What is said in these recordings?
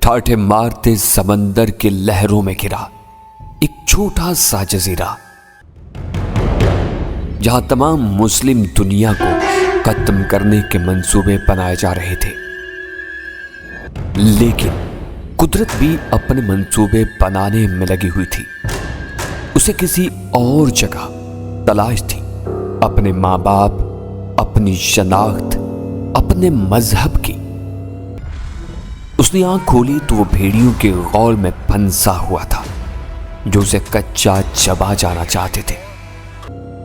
ٹھاٹھے مارتے سمندر کے لہروں میں گرا ایک چھوٹا سا جزیرہ، جہاں تمام مسلم دنیا کو ختم کرنے کے منصوبے بنائے جا رہے تھے۔ لیکن قدرت بھی اپنے منصوبے بنانے میں لگی ہوئی تھی۔ اسے کسی اور جگہ تلاش تھی، اپنے ماں باپ، اپنی شناخت، اپنے مذہب کی۔ اس نے آنکھ کھولی تو وہ بھیڑیوں کے غول میں پھنسا ہوا تھا جو اسے کچا چبا جانا چاہتے تھے۔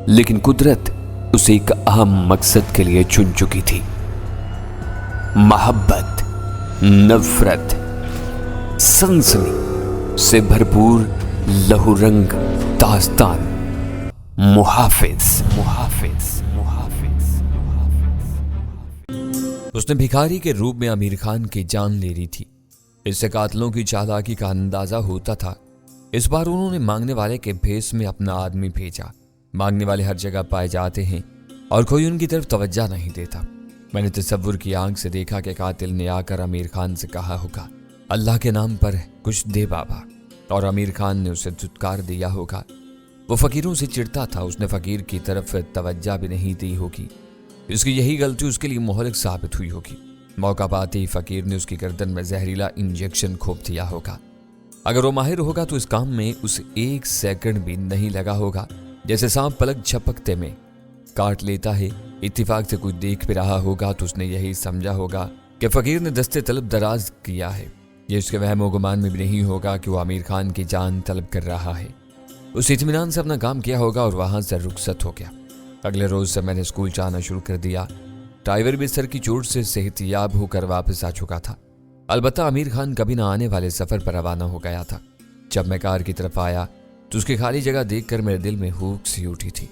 لیکن قدرت اسے ایک اہم مقصد کے لیے چن چکی تھی، محبت، نفرت، سنسنی سے بھرپور لہو رنگ داستان محافظ۔ اس نے بھکاری کے روپ میں امیر خان کی جان لے لی تھی۔ اس سے قاتلوں کی چالاکی کا اندازہ ہوتا تھا۔ اس بار انہوں نے مانگنے والے کے بھیس میں اپنا آدمی بھیجا۔ مانگنے والے ہر جگہ پائے جاتے ہیں اور کوئی ان کی طرف توجہ نہیں دیتا۔ میں نے تصور کی آنکھ سے دیکھا کہ قاتل نے آ کر امیر خان سے کہا ہوگا، اللہ کے نام پر کچھ دے بابا، اور امیر خان نے اسے دھتکار دیا ہوگا۔ وہ فقیروں سے چڑھتا تھا، اس نے فقیر کی طرف توجہ بھی نہیں دی ہوگی۔ اس کی یہی غلطی اس کے لیے مہلک ثابت ہوئی ہوگی۔ موقع پاتے ہی فقیر نے اس کی گردن میں زہریلا انجیکشن کھوپ دیا ہوگا۔ اگر وہ ماہر ہوگا تو اس کام میں اسے 1 سیکنڈ بھی نہیں لگا ہوگا۔ جیسے سانپ پلک جھپکتے میں کاٹ لیتا ہے، اتفاق سے کوئی دیکھ بھی رہا ہوگا تو اس نے یہی سمجھا ہوگا کہ فقیر نے دستے طلب دراز کیا ہے۔ یہ اس کے وہم و گمان میں بھی نہیں ہوگا کہ وہ امیر خان کی جان طلب کر رہا ہے۔ اس اطمینان سے اپنا کام کیا ہوگا اور وہاں سے رخصت ہو گیا۔ اگلے روز سے میں نے اسکول جانا شروع کر دیا۔ ڈرائیور بھی سر کی چوٹ سے صحت یاب ہو کر واپس آ چکا تھا۔ البتہ امیر خان کبھی نہ آنے والے سفر پر روانہ ہو گیا تھا۔ جب میں کار کی طرف آیا تو اس کی خالی جگہ دیکھ کر میرے دل میں ہوک سی اٹھی تھی۔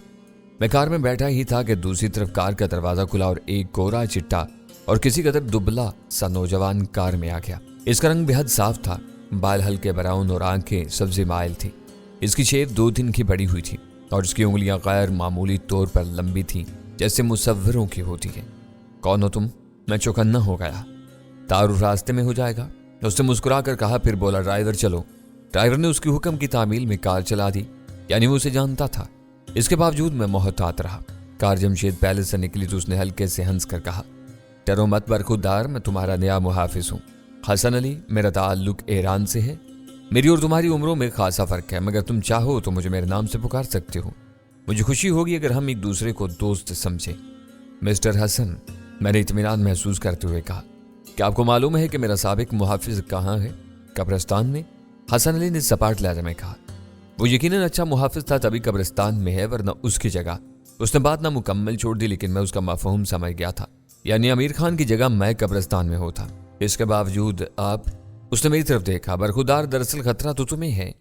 میں کار میں بیٹھا ہی تھا کہ دوسری طرف کار کا دروازہ کھلا اور ایک گورا چٹا اور کسی قدر دبلا سا نوجوان کار میں آ گیا۔ اس کا رنگ بہت صاف تھا، بال ہلکے براؤن اور آنکھیں سبزی مائل تھی۔ اس کی شیپ 2 دن کی بڑی ہوئی تھی اور اس کی انگلیاں غیر معمولی طور پر لمبی تھیں، جیسے مصوروں کی ہوتی ہیں۔ کون ہو تم؟ میں چوکنا ہو گیا۔ تعارف راستے میں ہو جائے گا، اس نے مسکرا کر کہا، پھر بولا ڈرائیور چلو۔ ڈرائیور نے اس کی حکم کی تعمیل میں کار چلا دی، یعنی وہ اسے جانتا تھا۔ اس کے باوجود میں محتاط رہا۔ کار جمشید پیلس سے نکلی تو اس نے ہلکے سے ہنس کر کہا، ڈرو مت برخودار، میں تمہارا نیا محافظ ہوں، حسن علی۔ میرا تعلق ایران سے ہے۔ میری اور تمہاری عمروں میں خاصا فرق ہے، مگر تم چاہو تو مجھے میرے نام سے پکار سکتے ہو۔ مجھے خوشی ہوگی اگر ہم ایک دوسرے کو دوست سمجھیں۔ مسٹر حسن، میں نے اطمینان محسوس کرتے ہوئے کہا، کیا آپ کو معلوم ہے کہ میرا سابق محافظ کہاں ہے؟ قبرستان میں، حسن علی نے سپاٹ لہجے میں کہا۔ وہ یقیناً اچھا محافظ تھا تبھی قبرستان میں ہے، ورنہ اس کی جگہ۔ اس نے بات نامکمل چھوڑ دی، لیکن میں اس کا مفہوم سمجھ گیا تھا، یعنی امیر خان کی جگہ میں قبرستان میں ہوتا۔ اس کے باوجود آپ، اس نے میری طرف دیکھا، برخودار دراصل خطرہ تو تمہیں ہے۔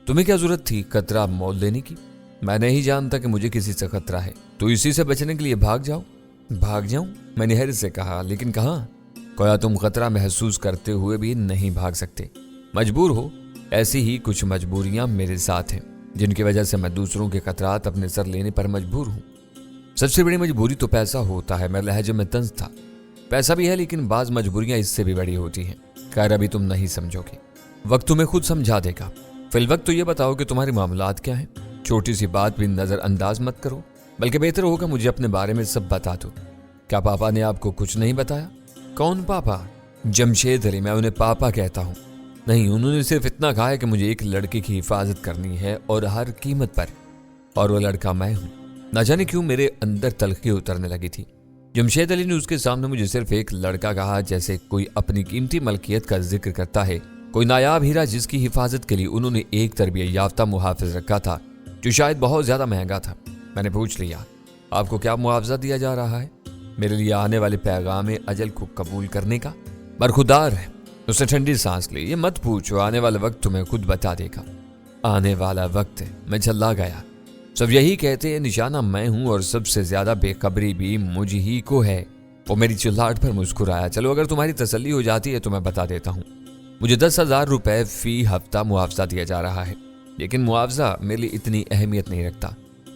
تمہیں کیا ضرورت تھی خطرہ مول لینے کی؟ میں نہیں جانتا کہ مجھے کسی سے خطرہ ہے، تو اسی سے بچنے کے لیے بھاگ جاؤ۔ بھاگ جاؤں؟ میں نے حیرت سے کہا، لیکن کہاں؟ گویا تم خطرہ محسوس کرتے ہوئے بھی نہیں بھاگ سکتے، مجبور ہو۔ ایسی ہی کچھ مجبوریاں میرے ساتھ ہیں جن کی وجہ سے میں دوسروں کے خطرات اپنے سر لینے پر مجبور ہوں۔ سب سے بڑی مجبوری تو پیسہ ہوتا ہے۔ میرے لہجے میں طنز تھا۔ پیسہ بھی ہے، لیکن بعض مجبوریاں اس سے بھی بڑی ہوتی ہیں۔ خیر، ابھی تم نہیں سمجھو گے، وقت تمہیں خود سمجھا دے گا۔ فی الوقت تو یہ بتاؤ کہ تمہارے معاملات کیا ہیں۔ چھوٹی سی بات بھی نظر انداز مت کرو، بلکہ بہتر ہوگا مجھے اپنے بارے میں سب بتا دو۔ کیا پاپا نے آپ کو کچھ نہیں بتایا؟ کون پاپا؟ جمشید علی، میں انہیں پاپا کہتا ہوں۔ نہیں، انہوں نے صرف اتنا کہا ہے کہ مجھے ایک لڑکے کی حفاظت کرنی ہے اور ہر قیمت پر، اور وہ لڑکا میں ہوں۔ نہ جانے کیوں میرے اندر تلخی اترنے لگی تھی۔ جمشید علی نے اس کے سامنے مجھے صرف ایک لڑکا کہا، جیسے کوئی اپنی قیمتی ملکیت کا ذکر کرتا ہے، کوئی نایاب ہیرا جس کی حفاظت کے لیے انہوں نے ایک تربیت یافتہ محافظ رکھا تھا جو شاید بہت زیادہ مہنگا تھا۔ میں نے پوچھ لیا، آپ کو کیا معاوضہ دیا جا رہا ہے میرے لیے آنے والے پیغام اجل کو قبول کرنے کا؟ برخودار ہے، اس نے ٹھنڈی سانس لی۔ یہ مت پوچھو، آنے والا وقت تمہیں خود بتا دے گا۔ آنے والا وقت؟ میں جھلا گیا۔ سب یہی کہتے ہیں نشانہ میں ہوں، اور سب سے زیادہ بے خبری بھی مجھ ہی کو ہے۔ وہ میری چلاہٹ پر مسکرایا۔ چلو، اگر تمہاری تسلی ہو جاتی ہے تو میں بتا دیتا ہوں۔ مجھے 10,000 روپے فی ہفتہ معاوضہ دیا جا رہا ہے، لیکن معاوضہ میرے لیے اتنی اہمیت نہیں رکھتا،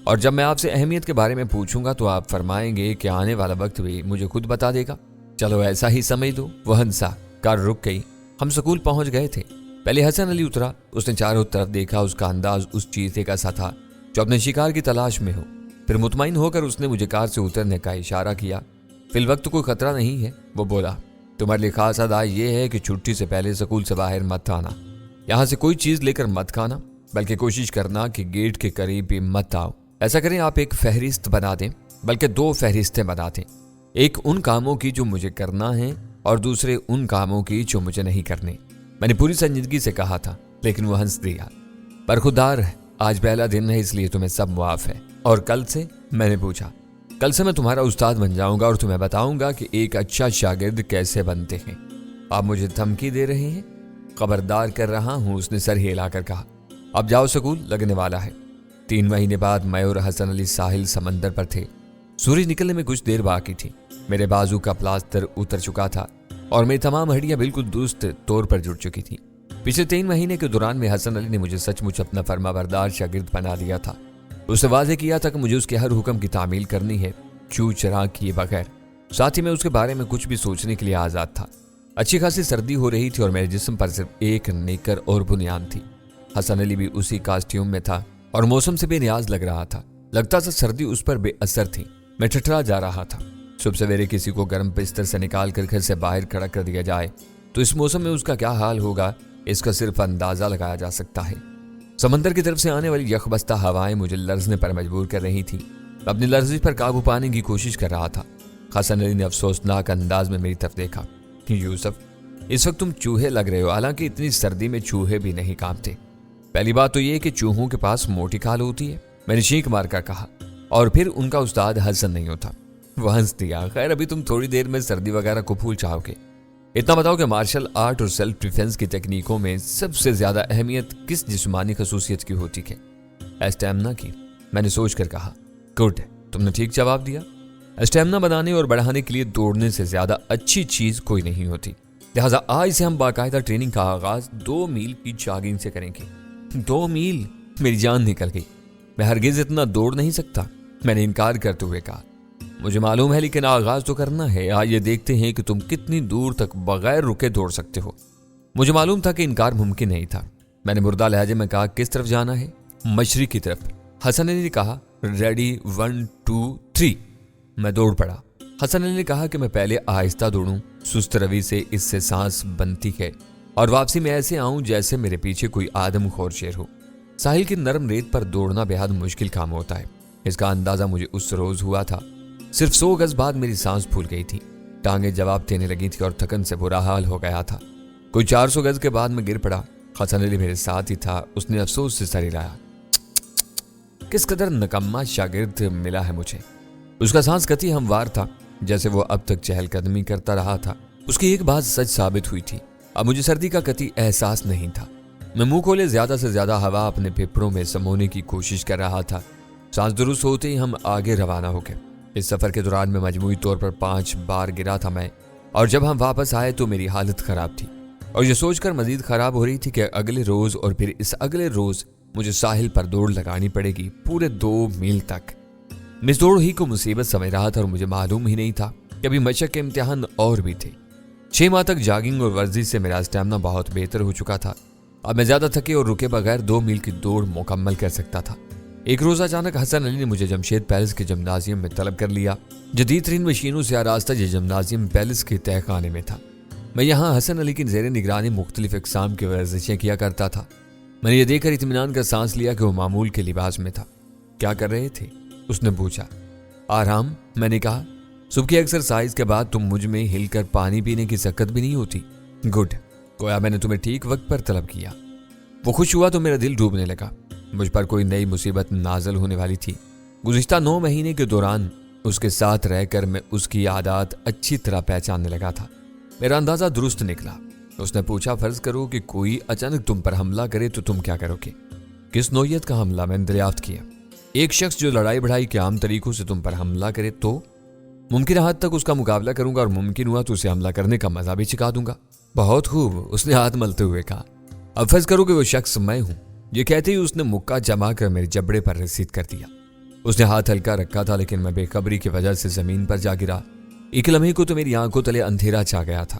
اور جب میں آپ سے اہمیت کے بارے میں پوچھوں گا تو آپ فرمائیں گے کہ آنے والا وقت بھی مجھے خود بتا دے گا۔ چلو ایسا ہی سمجھ دو۔ وہ ہنسا۔ کار رک گئی۔ ہم سکول پہنچ گئے تھے۔ پہلے حسن علی اترا۔ اس نے چاروں طرف دیکھا۔ اس کا انداز اس چیتے کا سا تھا جو اپنے شکار کی تلاش میں ہو۔ پھر مطمئن ہو کر اس نے مجھے کار سے اترنے کا اشارہ کیا۔ فی الوقت کوئی خطرہ نہیں ہے، وہ بولا۔ تمہارے لیے خاص ادا یہ ہے کہ چھٹی سے پہلے سکول سے باہر مت آنا، یہاں سے کوئی چیز لے کر مت کھانا، بلکہ کوشش کرنا کہ گیٹ کے قریب بھی مت آؤ۔ ایسا کریں، آپ ایک فہرست بنا دیں، بلکہ 2 فہرستیں بنا دیں، ایک ان کاموں کی جو مجھے کرنا ہے اور دوسرے ان کاموں کی جو مجھے نہیں کرنے۔ میں نے پوری سنجیدگی سے کہا تھا، لیکن وہ ہنس دیا۔ برخودار، آج پہلا دن ہے، اس لیے تمہیں سب معاف ہے۔ اور کل سے؟ میں نے پوچھا۔ کل سے میں تمہارا استاد بن جاؤں گا اور تمہیں بتاؤں گا کہ ایک اچھا شاگرد کیسے بنتے ہیں۔ آپ مجھے دھمکی دے رہے ہیں؟ خبردار کر رہا ہوں، اس نے سر ہلا کر کہا۔ اب جاؤ، سکول لگنے والا ہے۔ 3 مہینے بعد میں اور حسن علی ساحل سمندر پر تھے۔ سورج نکلنے میں کچھ دیر باقی تھی۔ میرے بازو کا پلاسٹر اتر چکا تھا اور میری تمام ہڈیاں بالکل درست طور پر جڑ چکی تھی۔ پچھلے 3 مہینے کے دوران میں حسن علی نے مجھے سچ مچ اپنا فرما بردار شاگرد بنا لیا تھا۔ اس نے واضح کیا تھا کہ مجھے اس کے ہر حکم کی تعمیل کرنی ہے، چو چرا کیے بغیر۔ ساتھ ہی میں اس کے بارے میں کچھ بھی سوچنے کے لیے آزاد تھا۔ اچھی خاصی سردی ہو رہی تھی اور میرے جسم پر صرف ایک نیکر اور بنیان تھی۔ حسن علی بھی اسی کاسٹیوم میں تھا اور موسم سے بے نیاز لگ رہا تھا۔ لگتا تھا سردی اس پر بے اثر تھی۔ میں ٹھٹرا جا رہا تھا۔ صبح سویرے کسی کو گرم بستر سے نکال کر گھر سے باہر کھڑا کر دیا جائے تو اس موسم میں اس کا کیا حال ہوگا، اس کا صرف اندازہ لگایا جا سکتا ہے۔ سمندر کی طرف سے آنے والی یخبستہ ہوائیں مجھے لرزنے پر مجبور کر رہی تھیں۔ میں اپنی لرزش پر قابو پانے کی کوشش کر رہا تھا۔ حسن علی نے افسوسناک انداز میں میری طرف دیکھا۔ یوسف، اس وقت تم چوہے لگ رہے ہو، حالانکہ اتنی سردی میں چوہے بھی نہیں کانپتے۔ پہلی بات تو یہ کہ چوہوں کے پاس موٹی کھال ہوتی ہے، میں نے چینک مار کر کہا، اور پھر ان کا استاد حسن نہیں ہوتا۔ وہ ہنس دیا۔ خیر، ابھی تم تھوڑی دیر میں سردی وغیرہ کو بھول جاؤ گے۔ اتنا بتاؤ کہ مارشل آرٹ اور سیلف ڈیفنس کی تکنیکوں میں سب سے زیادہ اہمیت کس جسمانی خصوصیت کی ہوتی ہے؟ اسٹیمنا کی، میں نے سوچ کر کہا۔ گڈ، تم نے ٹھیک جواب دیا۔ اسٹیمنا بنانے اور بڑھانے کے لیے دوڑنے سے زیادہ اچھی چیز کوئی نہیں ہوتی۔ لہٰذا آج سے ہم باقاعدہ ٹریننگ کا آغاز 2 میل کی جاگنگ سے کریں گے۔ 2 میل؟ میری جان نکل گئی۔ میں ہرگز اتنا دوڑ نہیں سکتا، میں نے انکار کرتے ہوئے کہا۔ مجھے معلوم ہے، لیکن آغاز تو کرنا ہے۔ آئیے دیکھتے ہیں کہ تم کتنی دور تک بغیر رکے دوڑ سکتے ہو۔ مجھے معلوم تھا کہ انکار ممکن نہیں تھا۔ میں نے مردہ لہجے میں کہا، کس طرف جانا ہے؟ مشرق کی طرف۔ حسن علی نے کہا، ریڈی 1 2 3۔ میں دوڑ پڑا۔ حسن علی نے کہا کہ میں پہلے آہستہ دوڑوں، سست روی سے اس سے سانس بنتی ہے، اور واپسی میں ایسے آؤں جیسے میرے پیچھے کوئی آدم خور شیر ہو۔ ساحل کی نرم ریت پر دوڑنا بے حد مشکل کام ہوتا ہے۔ اس کا اندازہ مجھے اس روز ہوا تھا۔ صرف 100 گز بعد میری سانس پھول گئی تھی، ٹانگیں جواب دینے لگی تھی اور تھکن سے برا حال ہو گیا تھا۔ کوئی 400 گز کے بعد میں گر پڑا۔ حسن علی میرے ساتھ ہی تھا۔ اس نے افسوس سے سر ہلایا۔ کس قدر نکما شاگرد ملا ہے مجھے۔ اس کا سانس قطعی ہموار تھا، جیسے وہ اب تک چہل قدمی کرتا رہا تھا۔ اس کی ایک بات سچ ثابت ہوئی تھی، اب مجھے سردی کا قطعی احساس نہیں تھا۔ میں منہ کھولے زیادہ سے زیادہ ہوا اپنے پھپھڑوں میں سمونے کی کوشش کر رہا تھا۔ سانس درست ہوتے ہی ہم آگے روانہ ہو گئے۔ اس سفر کے دوران میں مجموعی طور پر 5 بار گرا تھا میں، اور جب ہم واپس آئے تو میری حالت خراب تھی، اور یہ سوچ کر مزید خراب ہو رہی تھی کہ اگلے روز اور پھر اس اگلے روز مجھے ساحل پر دوڑ لگانی پڑے گی، پورے 2 میل تک۔ میں اس دوڑ ہی کو مصیبت سمجھ رہا تھا اور مجھے معلوم ہی نہیں تھا کہ ابھی مشق کے امتحان اور بھی تھے۔ 6 ماہ تک جاگنگ اور ورزش سے میرا اسٹیمنا بہت بہتر ہو چکا تھا۔ اب میں زیادہ تھکے اور رکے بغیر 2 میل کی دوڑ مکمل کر سکتا تھا۔ ایک روز اچانک حسن علی نے مجھے جمشید پیلس کے جمنازیم میں طلب کر لیا۔ جدید ترین مشینوں سے آراستہ یہ جمنازیم پیلس کے تہہ خانے میں تھا۔ میں یہاں حسن علی کی زیر نگرانی مختلف اقسام کی ورزشیں کیا کرتا تھا۔ میں نے یہ دیکھ کر اطمینان کا سانس لیا کہ وہ معمول کے لباس میں تھا۔ کیا کر رہے تھے؟ اس نے پوچھا۔ آرام، میں نے کہا۔ صبح کی ایکسرسائز کے بعد تم مجھ میں ہل کر پانی پینے کی سکت بھی نہیں ہوتی۔ گڈ، گویا میں نے تمہیں ٹھیک وقت پر طلب کیا۔ وہ خوش ہوا تو میرا دل ڈوبنے لگا۔ مجھ پر کوئی نئی مصیبت نازل ہونے والی تھی۔ گزشتہ 9 مہینے کے دوران اس کے ساتھ رہ کر میں اس کی عادات اچھی طرح پہچاننے لگا تھا۔ میرا اندازہ درست نکلا۔ اس نے پوچھا، فرض کرو کہ کوئی اچانک تم پر حملہ کرے تو تم کیا کرو گے؟ کس نوعیت کا حملہ؟ میں نے دریافت کیا۔ ایک شخص جو لڑائی بڑھائی کے عام طریقوں سے تم پر حملہ کرے تو؟ ممکن حد تک اس کا مقابلہ کروں گا اور ممکن ہوا تو اسے حملہ کرنے کا مزہ بھی چکھا دوں گا۔ بہت خوب، اس نے ہاتھ ملتے ہوئے کہا۔ اب فرض کرو کہ وہ شخص میں ہوں۔ یہ کہتے ہی اس نے مکہ جما کر میرے جبڑے پر رسید کر دیا۔ اس نے ہاتھ ہلکا رکھا تھا، لیکن میں بے خبری کی وجہ سے زمین پر جا گرا۔ ایک لمحے کو تو میری آنکھوں تلے اندھیرا چھا گیا تھا۔